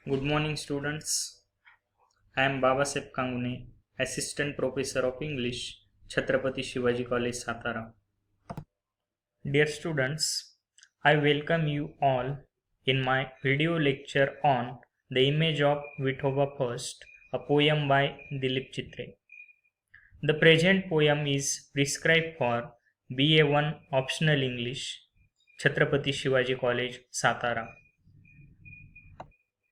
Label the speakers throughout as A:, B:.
A: Good morning, students. I am Babasaheb Kangune, Assistant Professor of English, Chhatrapati Shivaji College, Satara. Dear students, I welcome you all in my video lecture on The Image of Vithoba-I, a poem by Dilip Chitre. The present poem is prescribed for BA1 Optional English, Chhatrapati Shivaji College, Satara.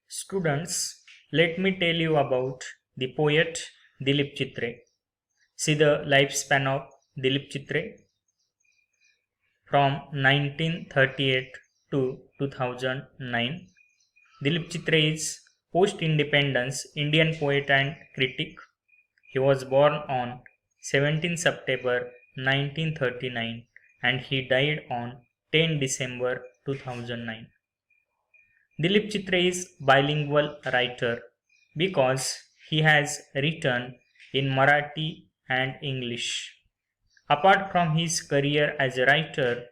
A: Students, let me tell you about the poet Dilip Chitre. See the lifespan of Dilip Chitre from 1938 to 2009. Dilip Chitre is post-independence Indian poet and critic. He was born on 17 September 1939 and he died on 10 December 2009. Dilip Chitre is bilingual writer because he has written in Marathi and English. Apart from his career as a writer,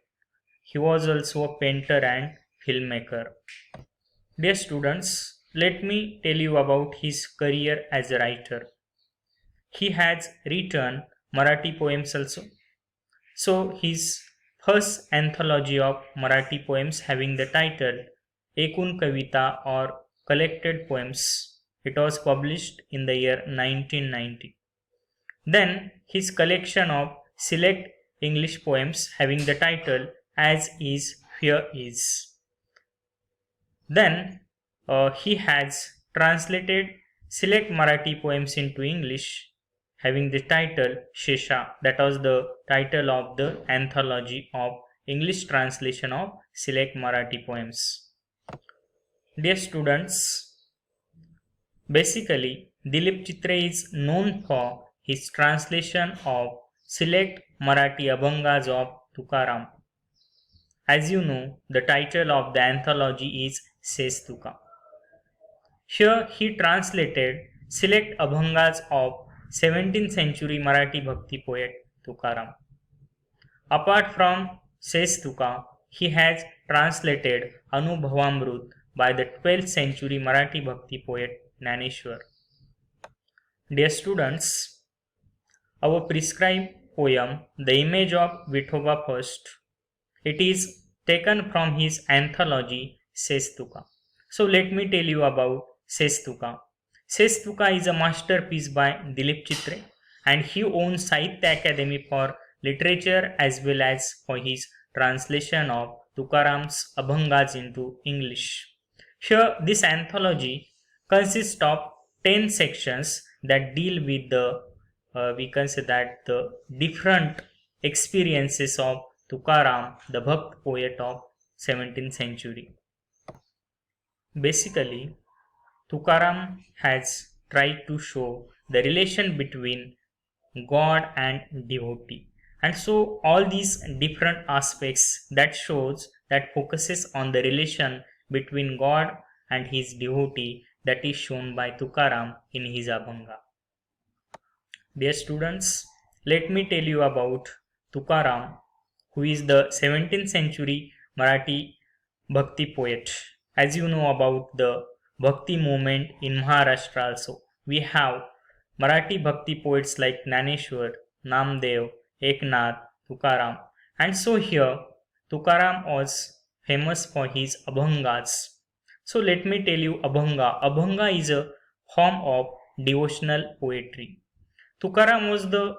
A: he was also a painter and filmmaker. Dear students, let me tell you about his career as a writer. He has written Marathi poems also. So his first anthology of Marathi poems having the title Ekun Kavita or Collected Poems. It was published in the year 1990. Then his collection of select English poems having the title As Is, Here Is. Then he has translated select Marathi poems into English having the title Shesha. That was the title of the anthology of English translation of select Marathi poems. Dear students, basically Dilip Chitre is known for his translation of select Marathi Abhangas of Tukaram. As you know, the title of the anthology is Says Tuka. Here he translated select Abhangas of 17th century Marathi Bhakti poet Tukaram. Apart from Says Tuka, he has translated Anubhavamrut by the 12th century Marathi Bhakti poet Jnaneshwar. Dear students, our prescribed poem, The Image of Vithoba-I, it is taken from his anthology Says Tuka. So let me tell you about Says Tuka. Says Tuka is a masterpiece by Dilip Chitre and he owns Sahitya Academy for Literature as well as for his translation of Tukaram's Abhangas into English. Here, this anthology consists of 10 sections that deal with the, the different experiences of Tukaram, the Bhakt poet of 17th century. Basically, Tukaram has tried to show the relation between God and devotee. And so all these different aspects that focuses on the relation between God and his devotee that is shown by Tukaram in his Abhanga. Dear students, let me tell you about Tukaram, who is the 17th century Marathi Bhakti poet. As you know about the Bhakti movement in Maharashtra also, we have Marathi Bhakti poets like Jnaneshwar, Namdev, Eknath, Tukaram. And so here, Tukaram was famous for his Abhangas. So let me tell you Abhanga. Abhanga is a form of devotional poetry. Tukaram was the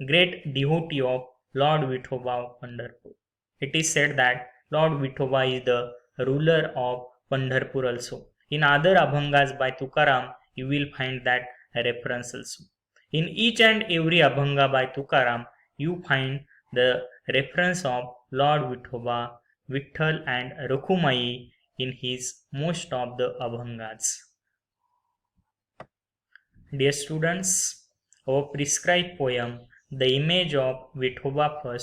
A: great devotee of Lord Vithoba of Pandharpur. It is said that Lord Vithoba is the ruler of Pandharpur also. In other Abhangas by Tukaram, you will find that reference also. In each and every Abhanga by Tukaram, you find the reference of Lord Vithoba, Vitthal and Rakhumai in his most of the Abhangas. Dear students, our prescribed poem, The Image of Vithoba-I,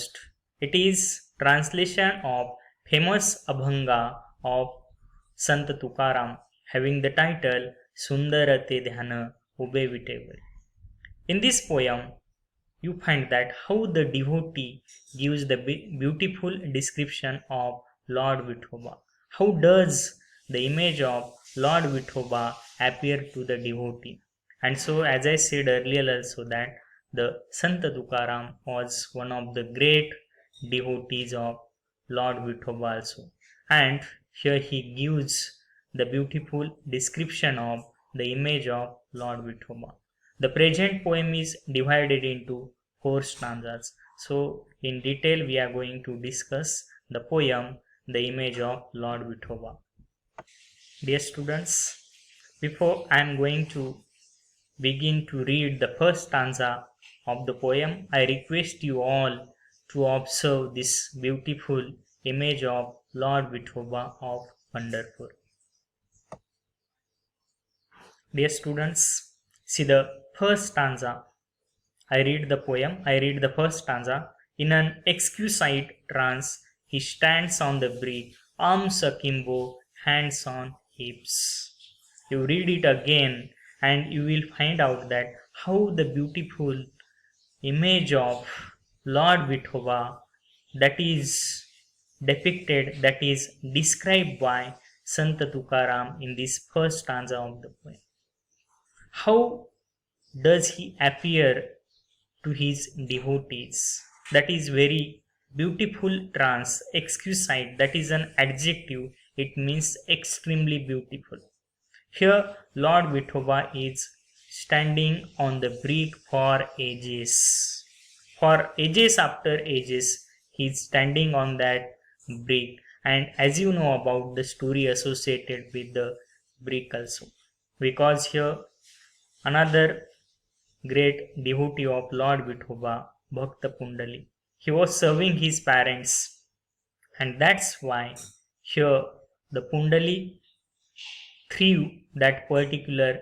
A: it is translation of famous Abhanga of Sant Tukaram having the title Sundarate Dhyana Ube Vitable. In this poem, you find that how the devotee gives the beautiful description of Lord Vithoba. How does the image of Lord Vithoba appeared to the devotee. And so, as I said earlier also, that the Sant Tukaram was one of the great devotees of Lord Vithoba also. And here he gives the beautiful description of the image of Lord Vithoba. The present poem is divided into 4 stanzas. So, in detail, we are going to discuss the poem, The Image of Lord Vithoba. Dear students, before I am going to begin to read the first stanza of the poem, I request you all to observe this beautiful image of Lord Vithoba of Pandharpur. Dear students, see the first stanza. I read the first stanza. In an exquisite trance, he stands on the bridge, arms akimbo, hands on hips. You read it again and you will find out that how the beautiful image of Lord Vithoba that is depicted, that is described by Sant Tukaram in this first stanza of the poem. How does he appear to his devotees? That is very beautiful trance, exquisite, that is an adjective, it means extremely beautiful. Here, Lord Vithoba is standing on the brick for ages. For ages after ages, he is standing on that brick. And as you know about the story associated with the brick also. Because here, another great devotee of Lord Vithoba, Bhakta Pundali, he was serving his parents. And that's why here the Pundali threw that particular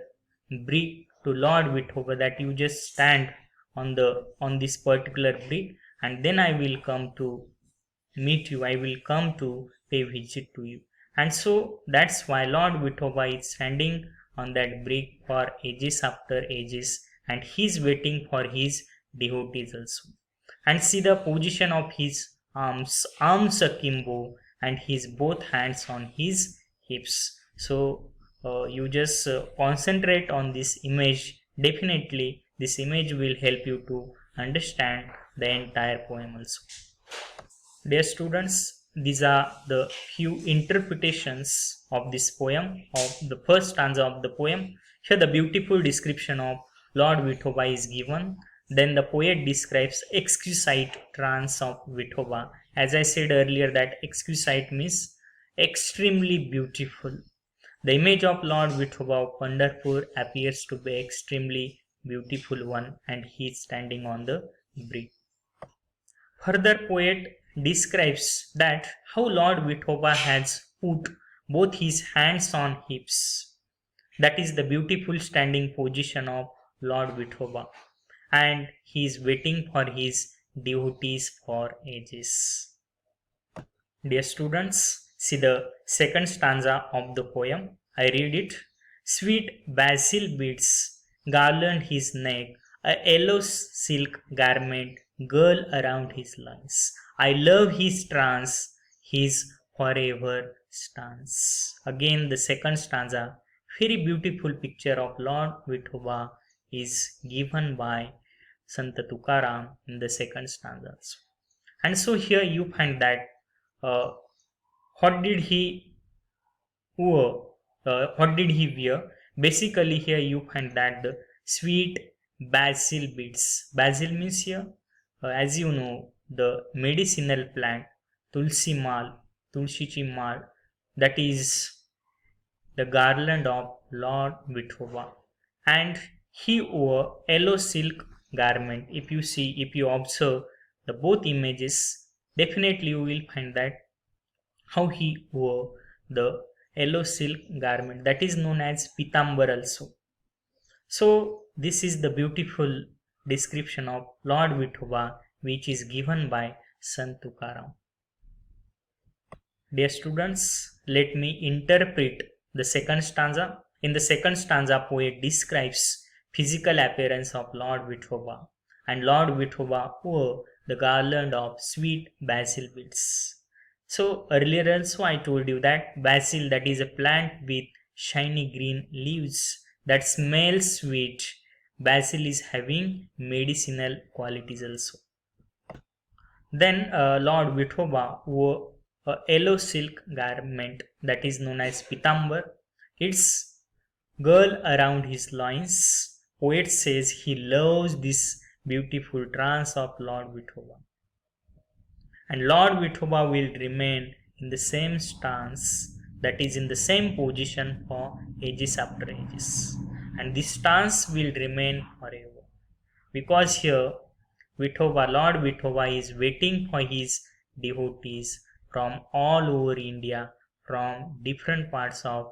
A: brick to Lord Vithoba, that you just stand on this particular brick and then I will come to meet you, I will come to pay visit to you. And so that's why Lord Vithoba is standing on that brick for ages after ages and he is waiting for his devotees also. And see the position of his arms akimbo and his both hands on his hips. So you just concentrate on this image. Definitely this image will help you to understand the entire poem also. Dear students, these are the few interpretations of this poem, of the first stanza of the poem. Here the beautiful description of Lord Vithoba is given. Then the poet describes exquisite trance of Vithoba. As I said earlier that exquisite means extremely beautiful. The image of Lord Vithoba of Pandharpur appears to be extremely beautiful one and he is standing on the bridge. Further poet describes that how Lord Vithoba has put both his hands on hips. That is the beautiful standing position of Lord Vithoba. And he is waiting for his devotees for ages. Dear students, see the second stanza of the poem. I read it. Sweet basil beads garland his neck, a yellow silk garment girl around his loins. I love his trance, his forever stance. Again the second stanza, very beautiful picture of Lord Vithoba is given by Sant Tukaram in the second stanza. And so here you find that what did he wear? What did he wear? Basically here you find that the sweet basil beads. Basil means here, as you know, the medicinal plant Tulsi Mal, Tulsichi Mal, that is the garland of Lord Vithoba. And he wore yellow silk garment. If you observe the both images, definitely you will find that how he wore the yellow silk garment, that is known as pitambar also. So this is the beautiful description of Lord Vithoba which is given by Sant Tukaram. Dear students, let me interpret the second stanza. In the second stanza, poet describes physical appearance of Lord Vithoba, and Lord Vithoba wore the garland of sweet basil beads. So earlier also I told you that basil, that is a plant with shiny green leaves that smell sweet. Basil is having medicinal qualities also. Then Lord Vithoba wore a yellow silk garment that is known as pitambar. It's girdle around his loins. Poet says he loves this beautiful trance of Lord Vithoba. And Lord Vithoba will remain in the same stance, that is in the same position for ages after ages. And this stance will remain forever. Because here Lord Vithoba is waiting for his devotees from all over India, from different parts of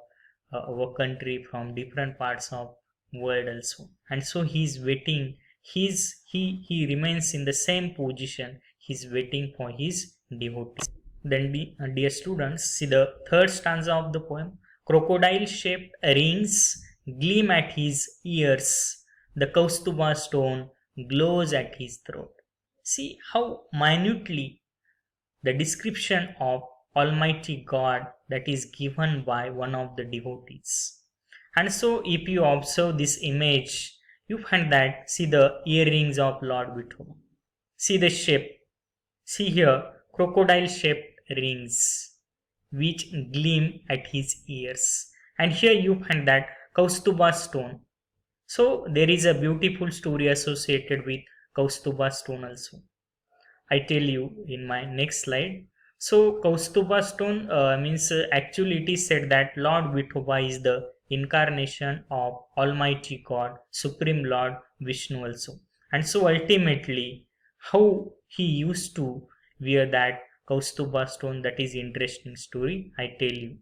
A: our country, from different parts of world also. And so he is waiting. He remains in the same position. He is waiting for his devotees. Then, dear students, see the third stanza of the poem. Crocodile-shaped rings gleam at his ears. The Kaustuba stone glows at his throat. See how minutely the description of Almighty God that is given by one of the devotees. And so if you observe this image, you find that, see the earrings of Lord Vithoba. See the shape. See here, crocodile shaped rings which gleam at his ears. And here you find that Kaustuba stone. So there is a beautiful story associated with Kaustuba stone also. I tell you in my next slide. So Kaustuba stone means actually it is said that Lord Vithoba is the incarnation of Almighty God, Supreme Lord Vishnu also. And so ultimately how he used to wear that Kaustuba stone, that is interesting story, I tell you.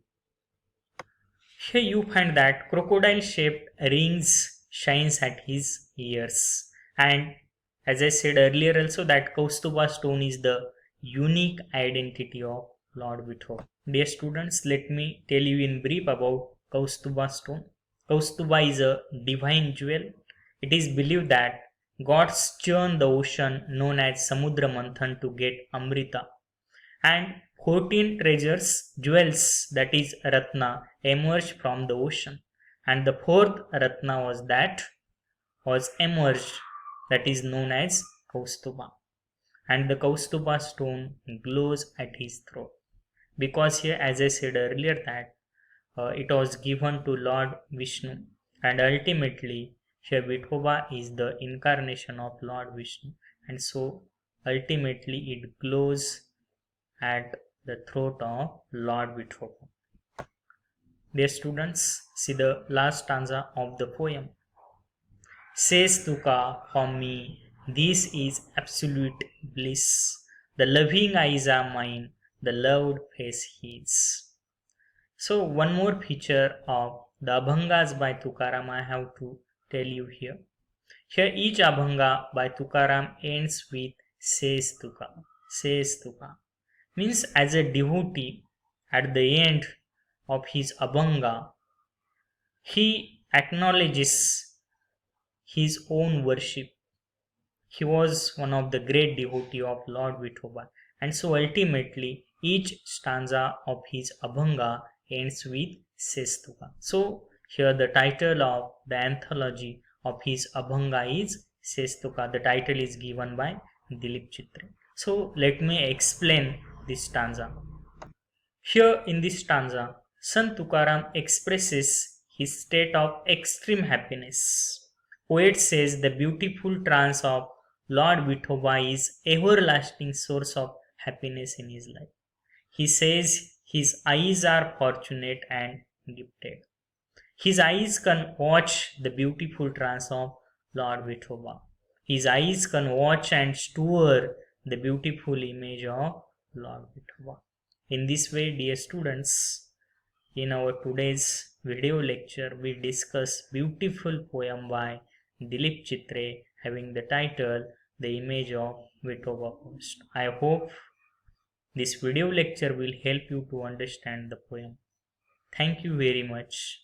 A: Here you find that crocodile shaped rings shines at his ears. And as I said earlier also that Kaustuba stone is the unique identity of Lord Vithoba. Dear students, let me tell you in brief about Kaustuba stone. Kaustuba is a divine jewel. It is believed that gods churn the ocean known as Samudra Manthan to get Amrita. And 14 treasures, jewels, that is Ratna, emerged from the ocean. And the fourth Ratna was emerged, that is known as Kaustuba. And the Kaustuba stone glows at his throat. Because here, as I said earlier, that it was given to Lord Vishnu. And ultimately, here Vithoba is the incarnation of Lord Vishnu. And so, ultimately, it glows at the throat of Lord Vithoba. Dear students, see the last stanza of the poem. Says Tuka, for me, this is absolute bliss. The loving eyes are mine, the loved face his. So one more feature of the Abhangas by Tukaram I have to tell you here. Here each Abhanga by Tukaram ends with says Tuka, says Tuka. Means as a devotee at the end of his Abhanga, he acknowledges his own worship. He was one of the great devotee of Lord Vithoba, and so ultimately each stanza of his Abhanga ends with Sestuka. So here the title of the anthology of his Abhanga is Sestuka. The title is given by Dilip Chitre. So let me explain this stanza. Here in this stanza, Sant Tukaram expresses his state of extreme happiness. Poet says the beautiful trance of Lord Vithoba is everlasting source of happiness in his life. He says his eyes are fortunate and gifted. His eyes can watch the beautiful trance of Lord Vithoba. His eyes can watch and store the beautiful image of Lord Vithoba. In this way, dear students, in our today's video lecture, we discuss beautiful poem by Dilip Chitre having the title The Image of Vithoba-I. I hope this video lecture will help you to understand the poem. Thank you very much.